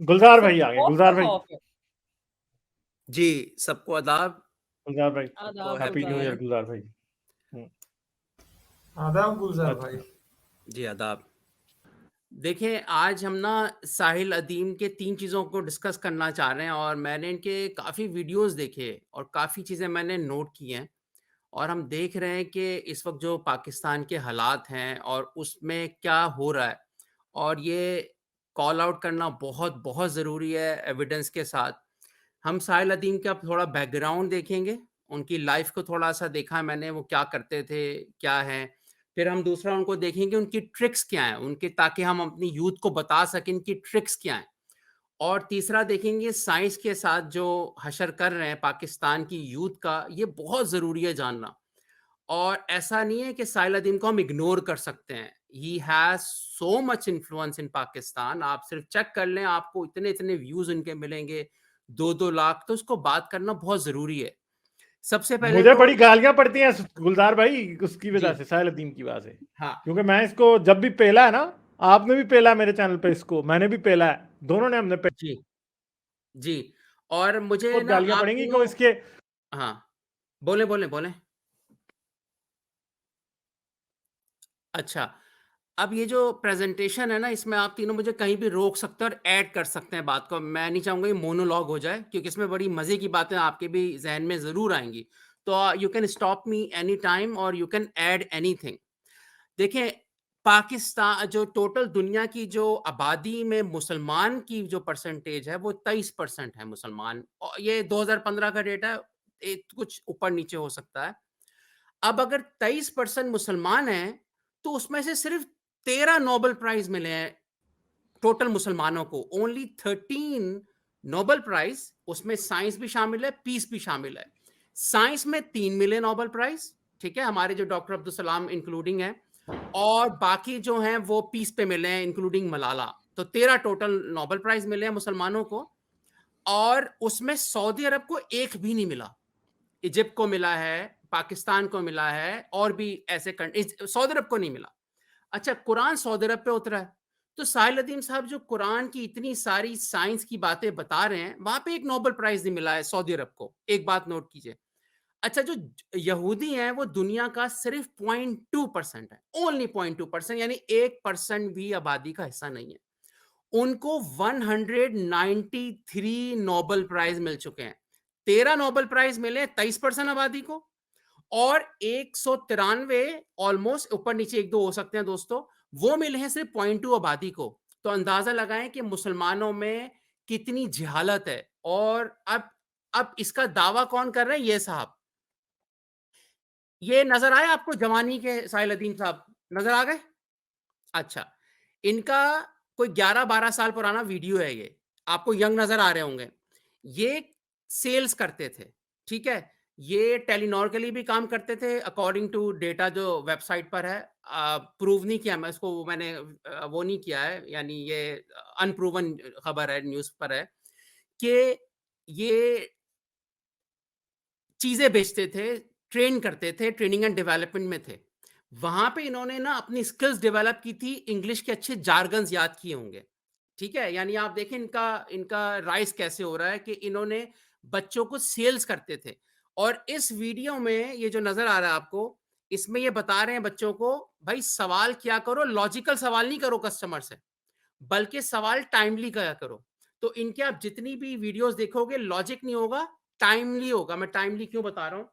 गुलजार सब भाई आ गए। ऑफ गुलजार है भाई, ऑफ है। जी, सबको आदाब। गुलजार भाई सबको आदाब हैप्पी न्यू ईयर गुलजार। गुलजार भाई। आदाब गुलजार भाई। अच्छा, जी, आदाब। देखिए, आज हम ना साहिल अदीम के 3 चीज़ों को डिस्कस करना चाह रहे हैं और मैंने इनके काफ़ी वीडियोज़ देखे और काफ़ी चीज़ें मैंने नोट की हैं और हम देख रहे हैं कि इस वक़्त जो पाकिस्तान के हालात हैं और उसमें क्या हो रहा है और ये कॉल आउट करना बहुत, बहुत ज़रूरी है एविडेंस के साथ। हम साहिल अदीम का थोड़ा बैकग्राउंड देखेंगे, उनकी लाइफ़ को थोड़ा-सा देखा मैंने, वो क्या करते थे, क्या हैं। फिर हम दूसरा उनको देखेंगे उनकी ट्रिक्स क्या हैं, उनके ताकि हम अपनी यूथ को बता सकें इनकी ट्रिक्स क्या हैं। और तीसरा देखेंगे साइंस के साथ जो हशर कर रहे हैं पाकिस्तान की यूथ का, ये बहुत ज़रूरी है जानना। और ऐसा नहीं है कि साहिल अदीम को हम इग्नोर कर सकते हैं। He has so much influence इन पाकिस्तान। आप सिर्फ चेक कर लें, आपको इतने-इतने व्यूज़ उनके मिलेंगे, 2-2 लाख, तो उसको बात करना बहुत ज़रूरी है। सबसे पहले मुझे तो बड़ी गालियां पड़ती हैं गुलजार भाई उसकी जी, वजह से, साहिल अदीम की वजह से। हाँ, क्योंकि मैं इसको जब भी पेला है ना, आपने भी पेला है मेरे चैनल पे, इसको मैंने भी पेला है, दोनों ने हमने पेला। जी, जी। और मुझे बहुत ना गालियां आप पड़ेंगी तीनों को इसके। हाँ, बोलें, बोलें, बोलें। अच्छा, अब ये जो प्रेज़ेंटेशन है ना, इसमें आप तीनों मुझे कहीं भी रोक सकते हैं और ऐड कर सकते हैं बात को। मैं नहीं चाहूँगा ये मोनोलॉग हो जाए क्योंकि इसमें बड़ी मज़े की बातें आपके भी ज़हन में ज़रूर आएँगी। तो you can stop me any time और यू कैन ऐड एनीथिंग। देखिए, पाकिस्तान जो टोटल दुनिया की जो आबादी में मुसलमान की जो परसेंटेज है, वो 23% है मुसलमान और ये 2015 का डेटा है, कुछ ऊपर-नीचे हो सकता है। अब अगर 23% मुसलमान हैं, तो उसमें से सिर्फ 13 नोबेल प्राइज़ मिले हैं टोटल मुसलमानों को। ओनली 13 नोबेल प्राइज़, उसमें साइंस भी शामिल है, पीस भी शामिल है। साइंस में 3 मिले नोबेल प्राइज़, ठीक है? हमारे जो डॉक्टर अब्दुल सलाम इंक्लूडिंग हैं और बाकी जो हैं वो पीस पे मिले हैं इंक्लूडिंग मलाला। तो 13 टोटल नोबेल प्राइज़ मिले हैं मुसलमानों को और उसमें सऊदी अरब को एक भी नहीं मिला। इजिप्ट को मिला है, पाकिस्तान को मिला है और भी ऐसे सऊदी अरब को नहीं मिला। अच्छा, कुरान सऊदी अरब पे उतरा है। तो साहिल अदीम साहब जो कुरान की इतनी सारी साइंस की बातें बता रहे हैं, वहाँ पे एक नोबेल प्राइज़ नहीं मिला है सऊदी अरब को। एक बात नोट कीजिए। अच्छा, जो यहूदी हैं वो दुनिया का सिर्फ 0.2% है, ओनली 0.2%, यानी 1% भी आबादी का हिस्सा नहीं है। उनको 193 नोबेल प्राइज मिल चुके हैं। 13 नोबेल प्राइज मिले 23% आबादी को और 193 ऑलमोस्ट, ऊपर नीचे एक दो हो सकते हैं दोस्तों, वो मिले हैं सिर्फ 0.2 आबादी को। तो अंदाजा लगाएं कि मुसलमानों में कितनी जहालत है। और अब इसका दावा कौन कर रहे हैं? ये साहब, ये नजर आए आपको जवानी के साहिल अदीम साहब, नजर आ गए? अच्छा, इनका कोई 11-12 साल पुराना वीडियो है ये, आपको यंग नज़र आ रहे होंगे। ये सेल्स करते थे, ठीक है? ये टेलीनॉर के लिए भी काम करते थे अकॉर्डिंग टू डेटा जो वेबसाइट पर है। प्रूव नहीं किया मैं इसको, मैंने वो नहीं किया है, यानी ये अनप्रूवन खबर है, न्यूज़ पर है कि ये चीज़ें बेचते थे, ट्रेन करते थे, ट्रेनिंग एंड डेवलपमेंट में थे। वहाँ पे इन्होंने ना अपनी स्किल्स डेवलप की थी, इंग्लिश के अच्छे जार्गन्स याद किए होंगे, ठीक है? यानी आप देखें इनका इनका राइज़ कैसे हो रहा है कि इन्होंने बच्चों को सेल्स करते थे। और इस वीडियो में ये जो नज़र आ रहा है आपको, इसमें ये बता रहे हैं बच्चों को, भाई सवाल किया करो, लॉजिकल सवाल नहीं करो कस्टमर से, बल्कि सवाल टाइमली करा करो। तो इनके आप जितनी भी वीडियोस देखोगे, लॉजिक नहीं होगा, टाइमली होगा। मैं टाइमली क्यों बता रहा हूं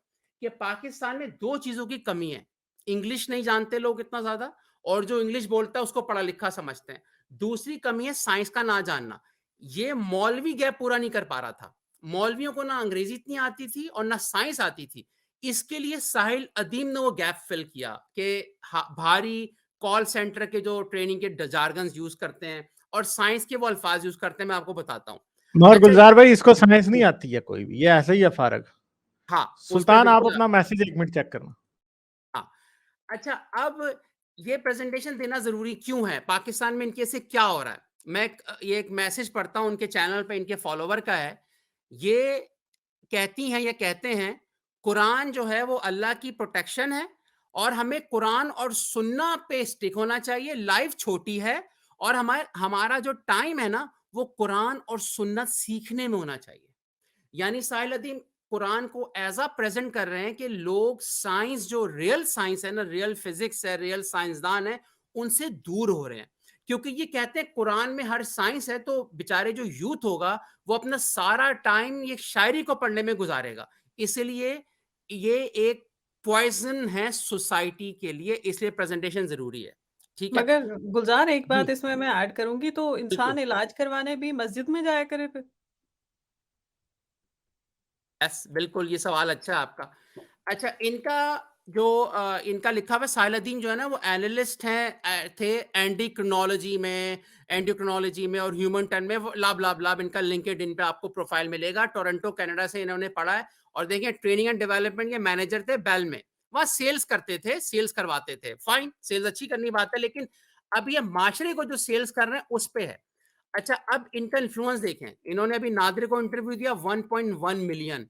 कि पाकिस्तान में दो चीजों की कमी है। इंग्लिश नहीं जानते लोग इतना ज्यादा, और जो इंग्लिश बोलता है उसको पढ़ा लिखा समझते हैं। दूसरी कमी है साइंस का ना जानना। ये मौलवी गैप पूरा नहीं कर पा रहा था। मौलवियों को ना अंग्रेजी इतनी आती थी और ना साइंस आती थी। इसके लिए साहिल अदीम ने वो गैप फिल किया कि भारी कॉल सेंटर के जो ट्रेनिंग के जार्गन्स यूज करते हैं और साइंस के वो अल्फाज यूज करते हैं, मैं आपको बताता हूँ। मगर अच्छा, गुलजार भाई इसको साइंस नहीं आती है कोई भी, ये ऐसा ही है फारग। हाँ, उस पे सुल्तान आप बिल्कुल, अपना मैसेज 1 मिनट चेक करना। हाँ। अच्छा, अब ये प्रेजेंटेशन देना जरूरी क्यों है? पाकिस्तान में इनके से क्या हो रहा है? मैं ये एक मैसेज पढ़ता हूं उनके चैनल पे, इनके फॉलोवर का है। ये कहती हैं, ये कहते हैं, कुरान जो है वो अल्लाह की प्रोटेक्शन है और हमें कुरान और सुन्ना पे स्टिक होना चाहिए। लाइफ छोटी है और हमारा जो टाइम है ना, वो कुरान और सुन्नत सीखने में होना चाहिए। यानी साहिल अदीम कुरान को एज अ प्रेजेंट कर रहे हैं कि लोग साइंस, जो रियल साइंस है ना, रियल फिजिक्स है, रियल साइंसदान है, उनसे दूर हो रहे हैं। क्योंकि ये कहते हैं कुरान में हर साइंस है, तो बेचारे जो यूथ होगा वो अपना सारा टाइम ये शायरी को पढ़ने में गुजारेगा। इसलिए ये एक पॉइजन है सोसाइटी के लिए, इसलिए प्रेजेंटेशन जरूरी है। ठीक है। मगर गुलज़ार एक जी, बात इसमें मैं ऐड करूँगी तो बिल्कुल। इंसान इलाज करवाने भी मस्जिद में जाया करे फिर? यस, बिल्कुल, ये सवाल अच्छा है आपका। अच्छा, इनका जो इनका लिखा हुआ साइलुद्दीन जो है ना, वो एनालिस्ट हैं, थे एंडोक्रिनोलॉजी में और ह्यूमन टर्न में, वो लाभ इनका लिंक्डइन पे आपको प्रोफाइल मिलेगा। टोरंटो कनाडा से इन्होंने पढ़ा है और देखिए ट्रेनिंग एंड डेवलपमेंट के मैनेजर थे बेल में। वहाँ सेल्स करते थे, सेल्स करवाते थे। फाइन, सेल्स अच्छी करनी बात है, लेकिन अब ये माशरे को जो सेल्स कर रहे हैं उस पे है। अच्छा, अब इनका इन्फ्लुएंस देखें। इन्होंने अभी नादिर को इंटरव्यू दिया, 1.1 मिलियन।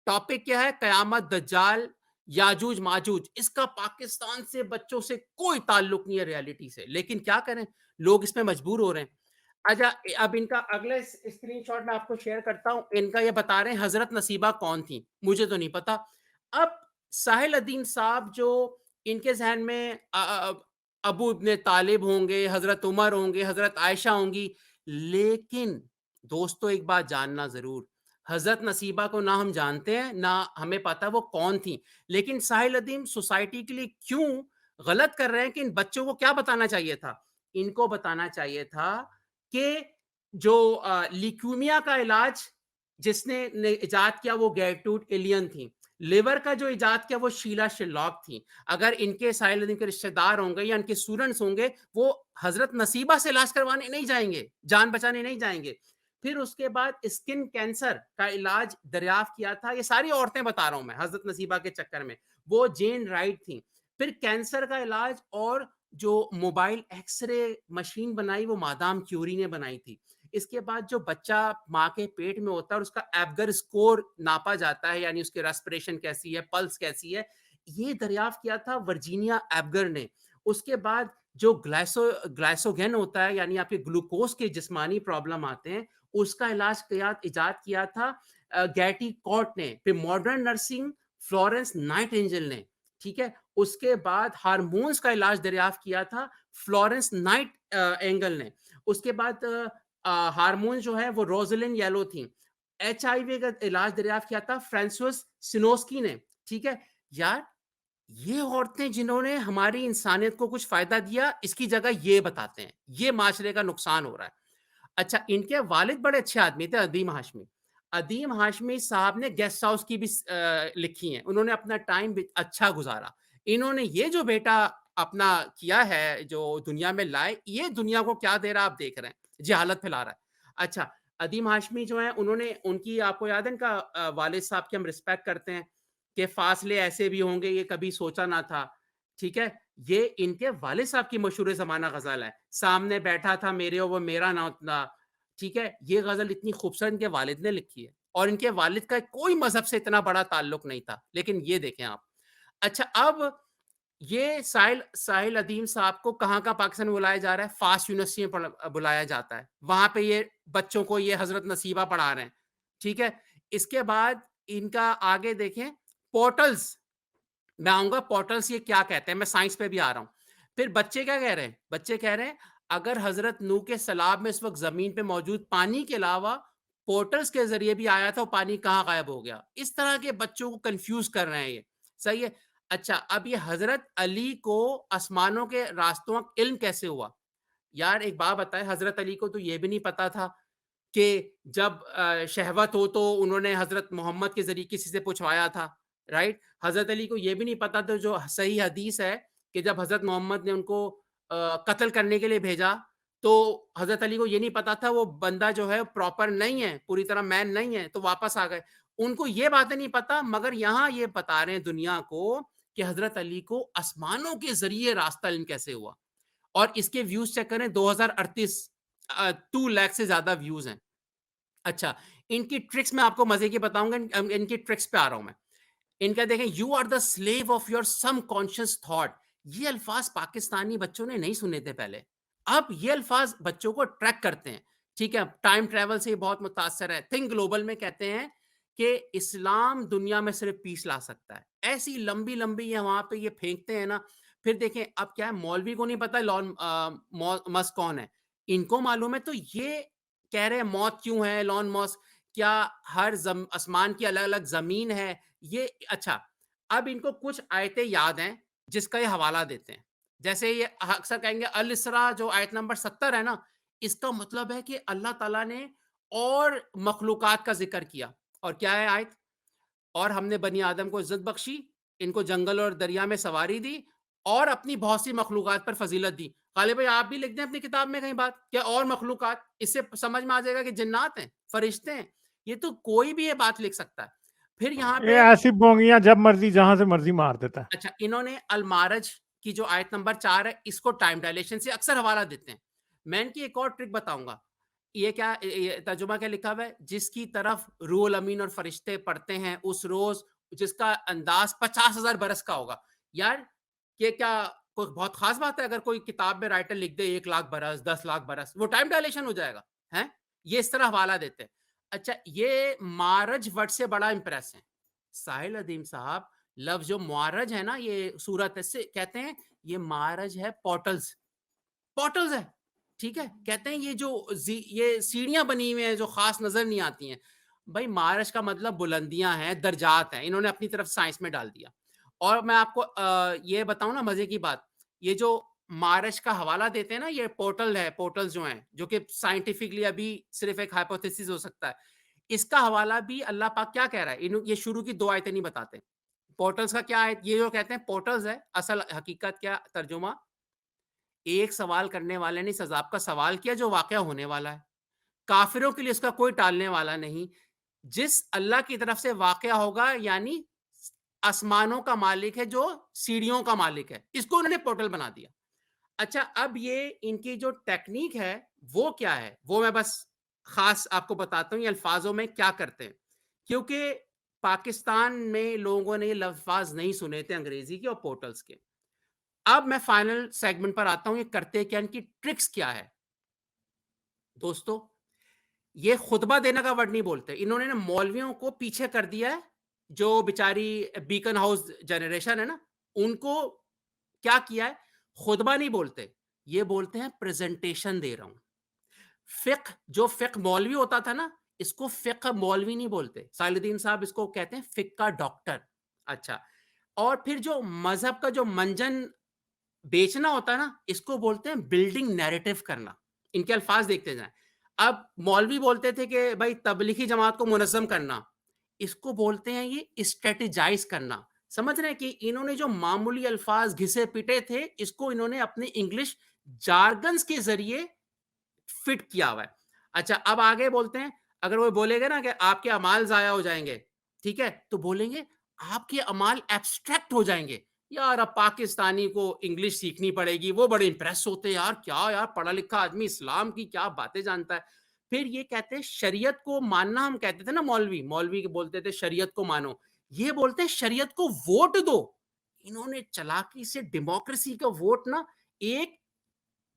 टॉपिक क्या है? कयामत, दज्जाल, याजूज माजूज। इसका पाकिस्तान से बच्चों से कोई ताल्लुक नहीं है रियलिटी से, लेकिन क्या करें, लोग इसमें मजबूर हो रहे हैं। अच्छा, अब इनका अगले स्क्रीनशॉट में आपको शेयर करता हूं। इनका ये बता रहे हैं हजरत नसीबा कौन थी, मुझे तो नहीं पता। अब साहिल अदीम साहब जो इनके जहन में अबू इब्ने तालिब होंगे, हजरत उमर होंगे, हजरत आयशा होंगी, लेकिन दोस्तों एक बात जानना जरूर, हज़रत नसीबा को ना हम जानते हैं, ना हमें पता वो कौन थी। लेकिन साहिल अदीम सोसाइटी के लिए क्यों गलत कर रहे हैं कि इन बच्चों को क्या बताना चाहिए था? इनको बताना चाहिए था कि जो ल्यूकीमिया का इलाज जिसने ने इजाद किया वो गैरट्रूड एलियन थी। लिवर का जो इजाद किया वो शीला शिल्लॉक थी। अगर इनके साहिल अदीम के रिश्तेदार होंगे या इनके स्टूडेंट्स होंगे, वो हज़रत नसीबा से इलाज करवाने नहीं जाएँगे, जान बचाने नहीं जाएँगे। फिर उसके बाद स्किन कैंसर का इलाज दरियाफ्त किया था। ये सारी औरतें बता रहा हूं मैं, हजरत नसीबा के चक्कर में, वो जेन राइट थी। फिर कैंसर का इलाज और जो मोबाइल एक्सरे मशीन बनाई वो मादाम क्यूरी ने बनाई थी। इसके बाद जो बच्चा माँ के पेट में होता है और उसका एबगर स्कोर नापा जाता है, यानी उसकी रेस्पिरेशन कैसी है, पल्स कैसी है, ये दरियाफ्त किया था वर्जीनिया एबगर ने। उसके बाद जो ग्लाइसोगेन होता है, यानी आपके ग्लूकोज के जिस्मानी प्रॉब्लम आते हैं, उसका इलाज किया, इजाद किया था गैटी कॉट ने। फिर मॉडर्न नर्सिंग फ्लोरेंस नाइटिंजेल ने। ठीक है। उसके बाद हार्मोन्स का इलाज दरियाफ्त किया था फ्लोरेंस नाइट एंगल ने। उसके बाद हार्मोन जो है वो रोजलिन येलो थी। HIV का इलाज दरियाफ्त किया था फ्रांसिस सिनोस्की ने। ठीक है यार, ये औरतें जिन्होंने हमारी इंसानियत को कुछ फायदा दिया, इसकी जगह ये बताते हैं ये माशरे का नुकसान हो रहा है। अच्छा, इनके वालिद बड़े अच्छे आदमी थे, अदीम हाशमी। अदीम हाशमी साहब ने गेस्ट हाउस की भी लिखी हैं। उन्होंने अपना टाइम अच्छा गुजारा। इन्होंने ये जो बेटा अपना किया है, जो दुनिया में लाए, ये दुनिया को क्या दे रहा है आप देख रहे हैं, जहालत फैला रहा है। अच्छा, अदीम हाशमी जो है, उन्होंने उनकी, आपको याद है इनका वालिद साहब की हम रिस्पेक्ट करते हैं कि फासले ऐसे भी होंगे ये कभी सोचा ना था। ठीक है। ये इनके वालिद साहब की मशहूर ज़माना गज़ल है, सामने बैठा था मेरे और वो मेरा ना उतना। ठीक है। ये गज़ल इतनी खूबसूरत इनके वालिद ने लिखी है और इनके वालिद का कोई मज़हब से इतना बड़ा ताल्लुक नहीं था, लेकिन ये देखें आप। अच्छा, अब ये साहिल साहिल अदीम साहब को कहाँ का पाकिस्तान में बुलाया जा रहा है? फास्ट यूनिवर्सिटी में बुलाया जाता है। वहाँ पे ये बच्चों को ये हज़रत नसीबा पढ़ा रहे हैं। ठीक है। इसके बाद इनका आगे देखें, पोर्टल्स। मैं आऊँगा पोर्टल्स ये क्या कहते हैं, मैं साइंस पे भी आ रहा हूँ। फिर बच्चे क्या कह रहे हैं? बच्चे कह रहे हैं अगर हज़रत नूह के सलाब में इस वक़्त ज़मीन पे मौजूद पानी के अलावा पोर्टल्स के ज़रिए भी आया था, वो पानी कहाँ गायब हो गया? इस तरह के बच्चों को कन्फ्यूज़ कर रहे हैं ये। सही है? अच्छा, अब ये हज़रत अली को आसमानों के रास्तों का इल्म कैसे हुआ? यार एक बात बताएँ, हज़रत अली को तो ये भी नहीं पता था कि जब शहवत हो तो उन्होंने हज़रत मोहम्मद के ज़रिए किसी से पूछवाया था, राइट? हज़रत अली को ये भी नहीं पता था, जो सही हदीस है कि जब हज़रत मोहम्मद ने उनको कत्ल करने के लिए भेजा, तो हज़रत अली को ये नहीं पता था वो बंदा जो है प्रॉपर नहीं है, पूरी तरह मैन नहीं है, तो वापस आ गए। उनको ये बातें नहीं पता, मगर यहाँ ये बता रहे हैं दुनिया को कि हज़रत अली को आसमानों के ज़रिए रास्ता इल्म कैसे हुआ। और इसके व्यूज़ चेक करें, 2038 2 लाख से ज़्यादा व्यूज़ हैं। अच्छा, इनकी ट्रिक्स मैं आपको मज़े की बताऊँगा, इनकी ट्रिक्स पे आ रहा हूँ मैं। इनका देखें, you are the slave of your subconscious thought. ये अल्फाज पाकिस्तानी बच्चों ने नहीं सुने थे पहले। अब ये अल्फाज बच्चों को ट्रैक करते हैं। ठीक है, टाइम ट्रैवल से ये बहुत मुतासर है। थिंक ग्लोबल में कहते हैं कि इस्लाम दुनिया में सिर्फ पीस ला सकता है। ऐसी लंबी-लंबी ये वहाँ पे ये फेंकते हैं ना, फिर देखें अब क्या है, मौलवी को नहीं पता मस्क कौन है, इनको मालूम है, तो ये कह रहे हैं मौत क्यों है, एलन मस्क, क्या हर आसमान की अलग-अलग ज़मीन है, ये अच्छा, अब इनको कुछ आयतें याद हैं, जिसका ये हवाला देते हैं। जैसे ये अक्सर कहेंगे अल इसरा जो आयत नंबर 70 है ना, इसका मतलब है कि अल्लाह ताला ने और मखलूकात का ज़िक्र किया। और क्या है आयत? और हमने बनी आदम को इज़्ज़त बख्शी, इनको जंगल और दरिया में सवारी दी और अपनी बहुत सी मखलूकात पर फ़ज़ीलत दी। गालिब भाई आप भी लिख दें अपनी किताब में कहीं बात, क्या और मखलूकात? इससे समझ में आ जाएगा कि जिन्नात हैं, फ़रिश्ते हैं। ये तो कोई भी ये बात लिख सकता है। फिर यहाँ ये पे ऐसी बोंगियां जब मर्जी जहां से मर्जी मार देता है। अच्छा, इन्होंने अल-मारज की जो आयत नंबर 4 है, इसको टाइम डायलेशन से अक्सर हवाला देते हैं। मैं इनकी एक और ट्रिक बताऊँगा। ये क्या ये तर्जुमा क्या लिखा हुआ है? जिसकी तरफ रूहुल अमीन और फरिश्ते पढ़ते हैं उस रोज़, जिसका अंदाज़ 50,000 बरस का होगा। यार, ये क्या कोई बहुत ख़ास बात है अगर कोई किताब में राइटर लिख दे 1 लाख बरस, 10 लाख बरस, वो टाइम डायलेशन हो जाएगा, हैं? ये इस तरह हवाला देते हैं। अच्छा, ये मारज वर्ड से बड़ा इम्प्रेस हैं। साहिल अदीम साहब, लफ्ज़ जो मुआरज है ना, ये सूरत इससे कहते हैं ये मारज है पोर्टल्स, पोर्टल्स है, ठीक है? कहते हैं ये जो ये सीढ़ियाँ बनी हुई हैं जो ख़ास नज़र नहीं आती हैं। भाई मारज का मतलब बुलंदियाँ हैं, दर्जात हैं, इन्होंने अपनी तरफ साइंस में डाल दिया। और मैं आपको ये बताऊँ ना मज़े की बात, ये जो मारज का हवाला देते हैं ना, ये पोर्टल है, पोर्टल्स जो हैं, जो कि साइंटिफिकली अभी सिर्फ़ एक हाइपोथेसिस हो सकता है। इसका हवाला भी अल्लाह पाक क्या कह रहा है? ये शुरू की 2 आयतें नहीं बताते। पोर्टल्स का क्या है? ये जो कहते हैं पोर्टल्स है, असल हकीकत क्या तर्जुमा, एक सवाल करने वाले ने इस अज़ाब का सवाल किया जो वाक़या होने वाला है। काफ़िरों के लिए इसका कोई टालने वाला नहीं। जिस अल्लाह की तरफ से वाक़या होगा यानी आसमानों का मालिक है जो सीढ़ियों का मालिक है। इसको उन्होंने पोर्टल बना दिया। अच्छा, अब ये इनकी जो टेक्नीक है वो क्या है? वो मैं बस ख़ास आपको बताता हूँ ये अल्फ़ाज़ों में क्या करते हैं। क्योंकि पाकिस्तान में लोगों ने ये अल्फ़ाज़ नहीं सुने थे अंग्रेज़ी के और पोर्टल्स के। अब मैं फाइनल सेगमेंट पर आता हूँ, ये करते क्या, इनकी ट्रिक्स क्या है? दोस्तों, ये खुतबा देने का वर्ड नहीं बोलते। इन्होंने ना मौलवियों को पीछे कर दिया है, जो बेचारी बीकन हाउस जनरेशन है ना, उनको क्या किया है, खुतबा नहीं बोलते, ये बोलते हैं प्रेज़ेंटेशन दे रहा हूँ। फ़िक़्ह जो फ़िक़्ह मौलवी होता था ना, इसको फ़िक़्ह मौलवी नहीं बोलते। सालिदीन साहब इसको कहते हैं फ़िक़्ह का डॉक्टर। अच्छा, और फिर जो मज़हब का जो मंजन बेचना होता है ना, इसको बोलते हैं बिल्डिंग नैरेटिव करना। इनके अल्फाज देखते जाएं। अब मौलवी बोलते थे कि भाई तबलीगी जमात को मुनज़्ज़म करना, इसको बोलते हैं ये स्ट्रेटेजाइज करना। समझ रहे हैं कि इन्होंने जो मामूली अल्फाज घिसे पिटे थे, इसको इन्होंने अपने इंग्लिश जार्गन्स के जरिए फिट किया हुआ है। अच्छा, अब आगे बोलते हैं, अगर वो बोलेगा ना कि आपके अमाल ज़ाया हो जाएँगे, ठीक है? तो बोलेंगे आपके अमाल एब्स्ट्रैक्ट हो जाएँगे। यार, अब पाकिस्तानी को इंग्लिश सीखनी पड़ेगी, वो बड़े इम्प्रेस होते हैं, यार क्या यार पढ़ा-लिखा आदमी इस्लाम की क्या बातें जानता है। फिर ये कहते हैं शरीयत को मानना, हम कहते थे ना मौलवी, मौलवी बोलते थे शरीयत को मानो। ये बोलते हैं शरीयत को वोट दो। इन्होंने चालाकी से डेमोक्रेसी का वोट ना एक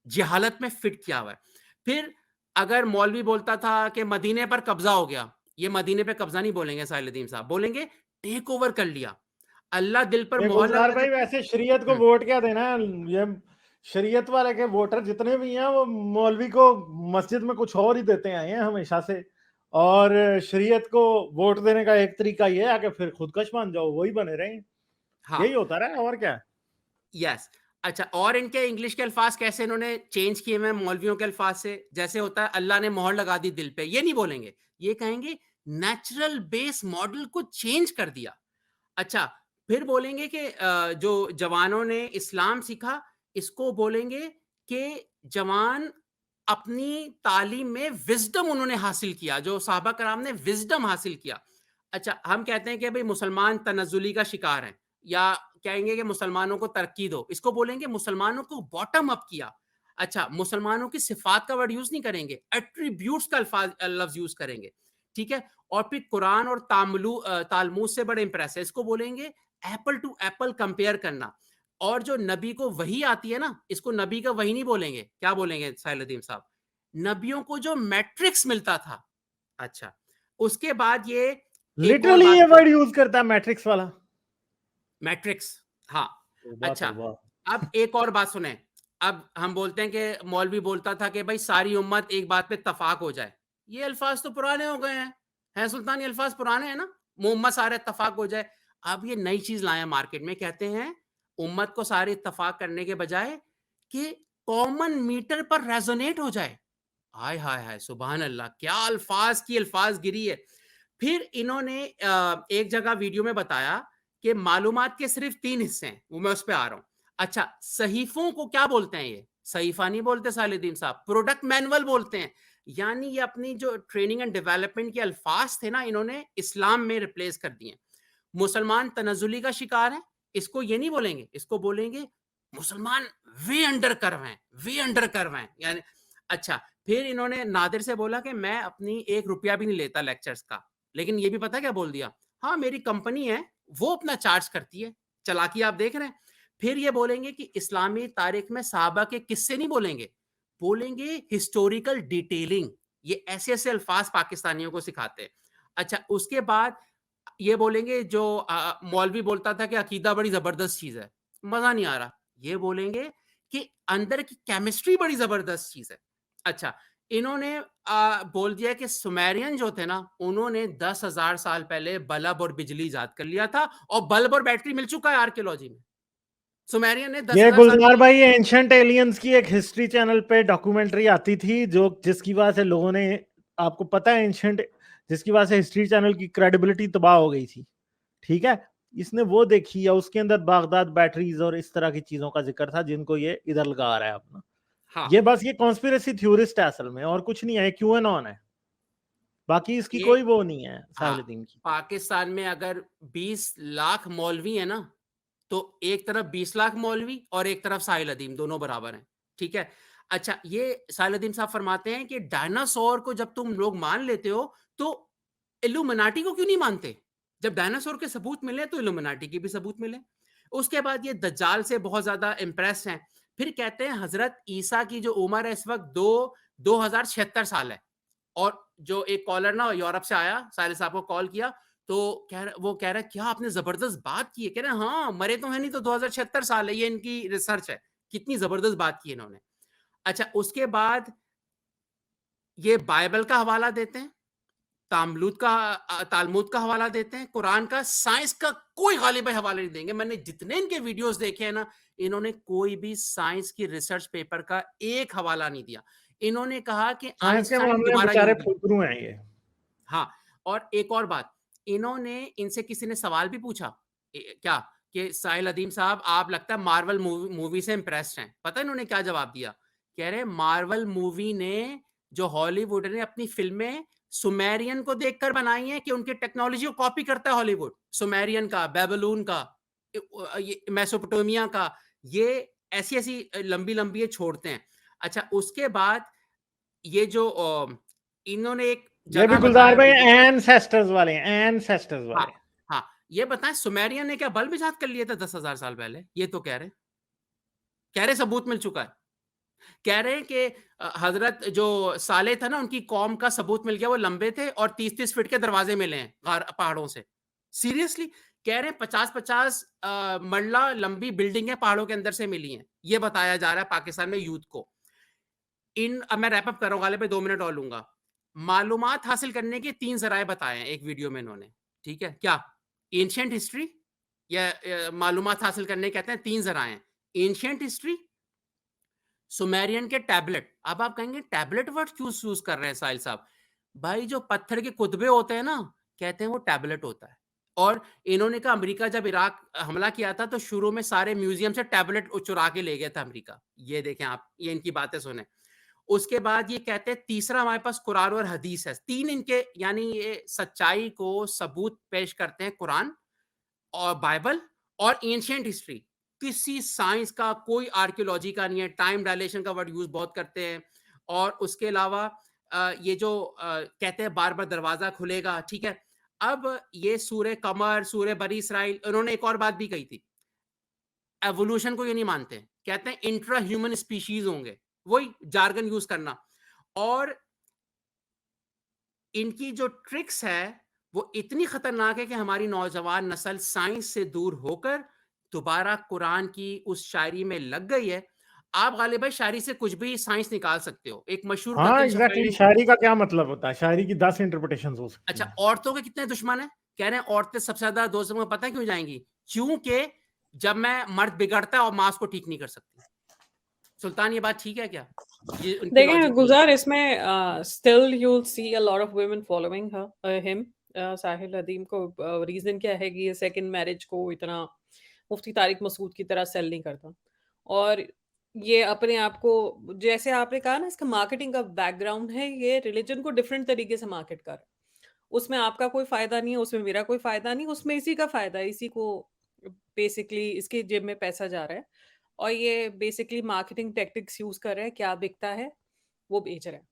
जहालत में फिट किया हुआ है। फिर अगर मौलवी बोलता था कि मदीने पर कब्जा हो गया, ये मदीने पे कब्जा नहीं बोलेंगे साहिल साहब, बोलेंगे टेक ओवर कर लिया। अल्लाह दिल पर ये मोहर गुलजार लगा भाई देता है। वैसे शरीयत को हुँ, वोट क्या देना है? ये शरीयत वाले के वोटर जितने भी हैं वो मौलवी को मस्जिद में कुछ और ही देते आए हैं हमेशा से। और शरीयत को वोट देने का एक तरीका ये है कि फिर खुदकश बन जाओ, वही बने रहें। हाँ, यही होता रहा है और क्या। यस। अच्छा, और इनके इंग्लिश के अल्फाज कैसे इन्होंने चेंज किए हुए हैं मौलवियों के अल्फाज से, जैसे होता है अल्लाह ने मोहर लगा दी दिल पे, ये नहीं बोलेंगे। ये कहेंगे नेचुरल बेस मॉडल को चेंज कर दिया। अच्छा, फिर बोलेंगे कि जो जवानों ने इस्लाम सीखा, इसको बोलेंगे कि जवान अपनी तालीम में विज़डम उन्होंने हासिल किया, जो सहाबा कराम ने विज़डम हासिल किया। अच्छा, हम कहते हैं कि भई मुसलमान तनज़्ज़ुली का शिकार हैं, या कहेंगे कि मुसलमानों को तरक्की दो, इसको बोलेंगे मुसलमानों को बॉटम अप किया। अच्छा, मुसलमानों की सिफ़ात का वर्ड यूज़ नहीं करेंगे, एट्रिब्यूट्स का लफ्ज़ यूज़ करेंगे, ठीक है? और फिर कुरान और तालमूद से बड़े इंप्रेस है, इसको बोलेंगे एप्पल टू एप्पल कंपेयर करना। और जो नबी को वही आती है ना, इसको नबी का वही नहीं बोलेंगे, क्या बोलेंगे साहिल साहब? नबियों को जो मैट्रिक्स मिलता था। अच्छा, उसके बाद ये एक और लिटरली बात ये बोल वर्ड यूज करता है मैट्रिक्स वाला। मैट्रिक्स, हाँ। तौबा अच्छा, तौबा। अब एक और बात सुने। अब हम बोलते हैं कि मौलवी बोलता था कि भाई सारी उम्मत एक बात पे इत्तफाक हो जाए। ये अल्फाज तो पुराने हो गए हैं सुल्तान, ये अल्फाज पुराने हैं ना, उम्मत सारे इत्तफाक हो जाए। अब ये नई चीज लाए मार्केट में, कहते हैं उम्मत को सारे इत्तफाक करने के बजाय कि कॉमन मीटर पर रेजोनेट हो जाए। हाय हाय हाय, सुभान अल्लाह, क्या अल्फाज की अल्फाज गिरी है। फिर इन्होंने एक जगह वीडियो में बताया कि मालूमात के सिर्फ 3 हिस्से हैं, वो मैं उस पे आ रहा हूं। अच्छा, सहीफों को क्या बोलते हैं? ये सहीफा नहीं बोलते सालिदीन साहब, प्रोडक्ट मैनुअल बोलते हैं। यानी ये अपनी जो ट्रेनिंग एंड डेवलपमेंट के अल्फाज थे ना, इन्होंने इस्लाम में रिप्लेस कर दिए। मुसलमान तनजुली का शिकार है, इसको ये नहीं बोलेंगे, इसको बोलेंगे मुसलमान वे अंडर कर्व हैं, वे अंडर कर्व हैं। यानी अच्छा, फिर इन्होंने नादिर से बोला कि मैं अपनी 1 रुपया भी नहीं लेता लेक्चर्स का, लेकिन ये भी पता क्या बोल दिया, हाँ मेरी कंपनी है, वो अपना चार्ज करती है। चालाकी आप देख रहे हैं। फिर ये बोलेंगे कि इस्लामी तारीख में साहबा के किस्से नहीं बोलेंगे, बोलेंगे हिस्टोरिकल डिटेलिंग। ये ऐसे ऐसे अल्फाज पाकिस्तानियों को सिखाते हैं। अच्छा, उसके बाद ये बोलेंगे जो मौलवी बोलता था कि अकीदा बड़ी जबरदस्त चीज है, मजा नहीं आ रहा, ये बोलेंगे कि अंदर की केमिस्ट्री बड़ी जबरदस्त चीज है। अच्छा, इन्होंने बोल दिया कि सुमेरियन जो थे ना, उन्होंने 10,000 साल पहले बल्ब और बिजली इजाद कर लिया था, और बल्ब और बैटरी मिल चुका है आर्कियोलॉजी में। सुमेरियन ने ये 10,000 साल गुलजार पहले। भाई, एंशंट एलियंस की एक हिस्ट्री चैनल पे डॉक्यूमेंट्री आती थी, जो जिसकी वजह से लोगों ने, आपको पता है एंशंट, जिसकी वजह से हिस्ट्री चैनल की क्रेडिबिलिटी तबाह हो गई थी। ठीक है, इसने वो देखी, या उसके अंदर बागदाद बैटरीज और इस तरह की चीजों का जिक्र था, जिनको ये इधर लगा रहा है अपना। हाँ, ये बस ये कॉन्स्पिरेसी थ्योरिस्ट है असल में, और कुछ नहीं है, क्यूएनॉन है, बाकी इसकी ये कोई वो नहीं है हाँ, साहिलुद्दीन की। पाकिस्तान में अगर 20 लाख मौलवी है ना, तो एक तरफ 20 लाख मौलवी और एक तरफ साहिल अदीम, दोनों बराबर हैं। ठीक है। अच्छा, ये साहिल अदीम साहब फरमाते हैं कि डायनासोर को जब तुम लोग मान लेते हो, तो इल्यूमिनाटी को क्यों नहीं मानते? जब डायनासोर के सबूत मिले तो इल्यूमिनाटी के भी सबूत मिले। उसके बाद ये दज्जाल से बहुत ज्यादा इंप्रेस हैं। फिर कहते हैं हजरत ईसा की जो उम्र है इस वक्त 2076 साल है। और जो एक कॉलर ना यूरोप से आया, साहिल साहब को कॉल किया, तो वो कह रहा है क्या आपने जबरदस्त बात की है? कह रहे हैं हाँ, मरे तो है नहीं, तो 2076 साल है, ये इनकी रिसर्च है। कितनी जबरदस्त बात की इन्होंने। अच्छा, उसके बाद ये बाइबल का हवाला देते हैं, तालमुद का हवाला देते हैं, कुरान का, साइंस का कोई गालिब हवाला नहीं देंगे। मैंने जितने इनके वीडियोस देखे हैं ना, इन्होंने कोई भी साइंस की रिसर्च पेपर का एक हवाला नहीं दिया। इन्होंने कहा कि साइंस के आइंस्टाइन मामले में दोबारा बेचारे यूं ही। फुकरू हैं ये। हाँ, और एक और बात, इन्होंने इनसे किसी ने सवाल भी पूछा, क्या कि साहिल अदीम साहब आप लगता है मार्वल मूवी से इंप्रेस्ड हैं। पता है इन्होंने क्या जवाब दिया? कह रहे मार्वल मूवी ने, जो हॉलीवुड ने अपनी फिल्में सुमेरियन को देखकर बनाई हैं, कि उनकी टेक्नोलॉजी को कॉपी करता है हॉलीवुड, सुमेरियन का, बेबीलोन का, ये मेसोपोटामिया का, ये ऐसी ऐसी लंबी लंबी ये छोड़ते हैं। अच्छा, उसके बाद ये जो इन्होंने एक ये भी जगह गुलजार बताया भाई वीडियो। एंसेस्टर्स वाले हैं, एंसेस्टर्स हाँ, वाले। हाँ, ये बताएं सुमेरियन ने क्या बल्ब इजाद कर लिए थे 10,000 साल पहले? ये तो कह रहे सबूत मिल चुका है। कह रहे हैं कि हजरत जो साले था ना, उनकी कौम का सबूत मिल गया, वो लंबे थे और 30-30 फीट के दरवाजे मिले हैं पहाड़ों से। सीरियसली कह रहे हैं 50-50 मरला लंबी बिल्डिंगें पहाड़ों के अंदर से मिली हैं। ये बताया जा रहा है पाकिस्तान में यूथ को। अब मैं रैप अप कर रहा हूँ, गालिब भाई 2 मिनट और लूंगा। मालूमात हासिल करने के 3 ज़राए बताए हैं एक वीडियो में इन्होंने। ठीक है? क्या? एंशिएंट हिस्ट्री, या मालूमात हासिल करने कहते हैं 3 ज़राए हैं। एंशिएंट हिस्ट्री, सुमेरियन के टैबलेट। अब आप कहेंगे टैबलेट वर्ड क्यों यूज कर रहे हैं साहिल साहब? भाई जो पत्थर के कुतबे होते हैं ना, कहते हैं वो टैबलेट होता है। और इन्होंने कहा अमेरिका जब इराक हमला किया था, तो शुरू में सारे म्यूजियम से टैबलेट चुरा के ले गया था अमेरिका। ये देखें आप, ये इनकी बातें सुने। उसके बाद ये कहते हैं तीसरा हमारे पास कुरान और हदीस है। 3 इनके, यानी ये सच्चाई को सबूत पेश करते हैं, कुरान और बाइबल और एंशिएंट हिस्ट्री। किसी साइंस का, कोई आर्कियोलॉजी का नहीं है। टाइम डायलेशन का वर्ड यूज बहुत करते हैं। और उसके अलावा ये जो कहते हैं बार बार दरवाजा खुलेगा। ठीक है, अब ये सूर्य कमर, सूर्य बनी इसराइल, उन्होंने एक और बात भी कही थी, एवोल्यूशन को ये नहीं मानते, कहते हैं इंट्रा ह्यूमन स्पीशीज होंगे, वही जार्गन यूज करना। और इनकी जो ट्रिक्स है वो इतनी खतरनाक है कि हमारी नौजवान नस्ल साइंस से दूर होकर दोबारा कुरान की उस शायरी में लग गई है। आप गालिब भाई शायरी से कुछ भी साइंस निकाल सकते हो। एक मशहूर हाँ गद्दल एग्जैक्टली, शायर, शायरी का क्या मतलब होता है? शायरी की 10 इंटरप्रिटेशंस हो सकती अच्छा, हैं। औरतों के कितने दुश्मन हैं? कह रहे हैं औरतें सबसे ज्यादा दोस्तों को पता है क्यों जाएंगी? क्योंकि जब मैं मर्द बिगड़ता है और माँ उसको ठीक नहीं कर सकती। सुल्तान, ये बात ठीक है क्या? ये उनकी देखें लॉजिक नहीं है। गुलजार, इसमें still you will see a lot of women following him, Sahil Adeem को। रीजन क्या है कि ये सेकंड मैरिज को इतना मुफ्ती तारिक मसूद की तरह सेल नहीं करता, और ये अपने आप को, जैसे आपने कहा ना, इसका मार्केटिंग का बैकग्राउंड है, ये रिलीजन को डिफरेंट तरीके से मार्केट कर रहा है। उसमें आपका कोई फायदा नहीं है, उसमें मेरा कोई फायदा नहीं, उसमें इसी का फायदा है, इसी को बेसिकली इसके जेब में पैसा जा रहा है, और ये बेसिकली मार्केटिंग टेक्टिक्स यूज कर रहे हैं, क्या बिकता है वो बेच रहे हैं।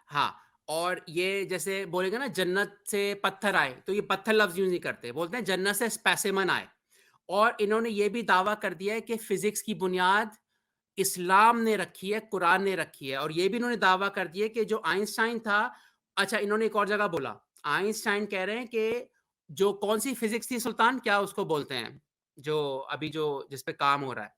हाँ, और ये जैसे बोलेंगे ना जन्नत से पत्थर आए, तो ये पत्थर लफ्ज यूज नहीं करते, बोलते हैं जन्नत से स्पेसिमन आए। और इन्होंने ये भी दावा कर दिया है कि फिजिक्स की बुनियाद इस्लाम ने रखी है, कुरान ने रखी है। और ये भी इन्होंने दावा कर दिया कि जो आइंस्टाइन था, अच्छा इन्होंने एक और जगह बोला, आइंस्टाइन कह रहे हैं कि जो कौन सी फिजिक्स थी सुल्तान, क्या उसको बोलते हैं, जो अभी जो जिस पे काम हो रहा है,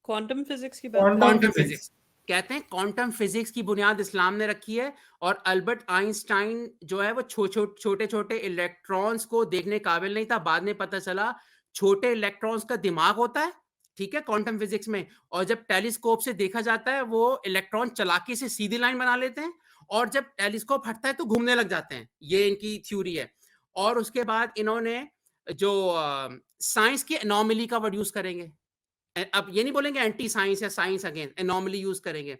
क्वांटम फिजिक्स की बात कर रहे क्वांटम हैं? Quantum physics. फिजिक्स। कहते हैं क्वांटम फिजिक्स की बुनियाद इस्लाम ने रखी है। और अल्बर्ट आइंस्टाइन जो है वो छोटे छोटे इलेक्ट्रॉन्स को देखने काबिल नहीं था, बाद में पता चला छोटे इलेक्ट्रॉन्स का दिमाग होता है, ठीक है, क्वांटम फिजिक्स में। और जब टेलीस्कोप से देखा जाता है वो इलेक्ट्रॉन चालाकी से सीधी लाइन बना लेते हैं, और जब टेलीस्कोप हटता है तो घूमने लग जाते हैं। ये इनकी थ्योरी है। और उसके बाद इन्होंने जो साइंस की एनॉमली का वर्ड यूज करेंगे, अब ये नहीं बोलेंगे एंटी साइंस या साइंस अगेंस्ट, एनॉमली यूज करेंगे।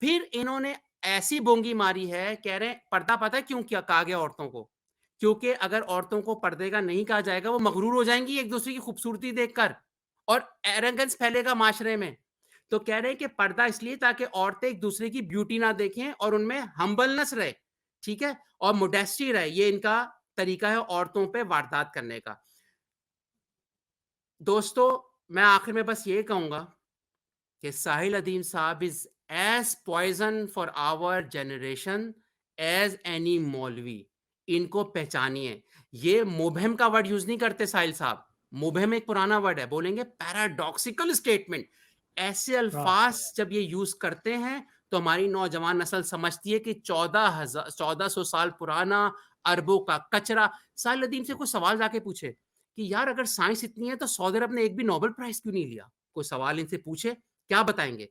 फिर इन्होंने ऐसी बोंगी मारी है, कह रहे हैं पर्दा पता है क्यों क्या कहा गया औरतों को? क्योंकि अगर औरतों को पर्दे का नहीं कहा जाएगा वो मगरूर हो जाएंगी एक दूसरे की खूबसूरती देखकर, और एरोगेंस फैलेगा माशरे में। तो कह रहे हैं कि पर्दा इसलिए ताकि औरतें एक दूसरे की ब्यूटी ना देखें और उनमें हम्बलनेस रहे, ठीक है, और मोडेस्टी रहे। ये इनका तरीका है औरतों पे वारदात करने का। दोस्तों, मैं आखिर में बस ये कहूंगा कि साहिल अदीम साहब is as poison for our generation as any maulvi. इनको पहचानिए। ये मुबहम का वर्ड यूज नहीं करते साहिल साहब। मुबहम एक पुराना वर्ड है, बोलेंगे पैराडॉक्सिकल स्टेटमेंट। ऐसे हाँ अल्फाज जब ये यूज करते हैं तो हमारी नौजवान नस्ल समझती है कि 1400 साल पुराना अरबों का कचरा। साहिल अदीम से कोई सवाल जाके पूछे कि यार अगर साइंस इतनी है तो सऊदी अरब ने एक भी नोबेल प्राइज क्यों नहीं लिया, कोई सवाल इनसे पूछे, क्या बताएंगे?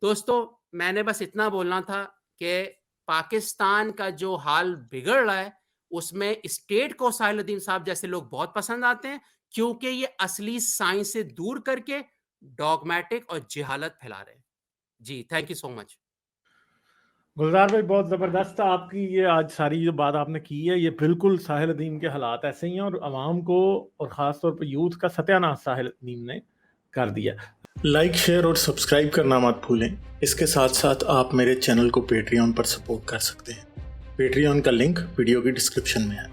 दोस्तों, मैंने बस इतना बोलना था कि पाकिस्तान का जो हाल बिगड़ रहा है उसमें स्टेट को साहिल अदीम साहब जैसे लोग बहुत पसंद आते हैं, क्योंकि ये असली साइंस से दूर करके डॉगमेटिक और जिहालत फैला रहे हैं। जी, थैंक यू सो मच। गुलजार भाई, बहुत ज़बरदस्त आपकी ये आज सारी जो बात आपने की है, ये बिल्कुल साहिल अदीम के हालात ऐसे ही हैं, और आवाम को और ख़ास तौर पर यूथ का सत्यानाश साहिल अदीम ने कर दिया। लाइक, शेयर और सब्सक्राइब करना मत भूलें। इसके साथ साथ आप मेरे चैनल को पेट्रियन पर सपोर्ट कर सकते हैं। पेट्रियन का लिंक वीडियो की डिस्क्रिप्शन में है।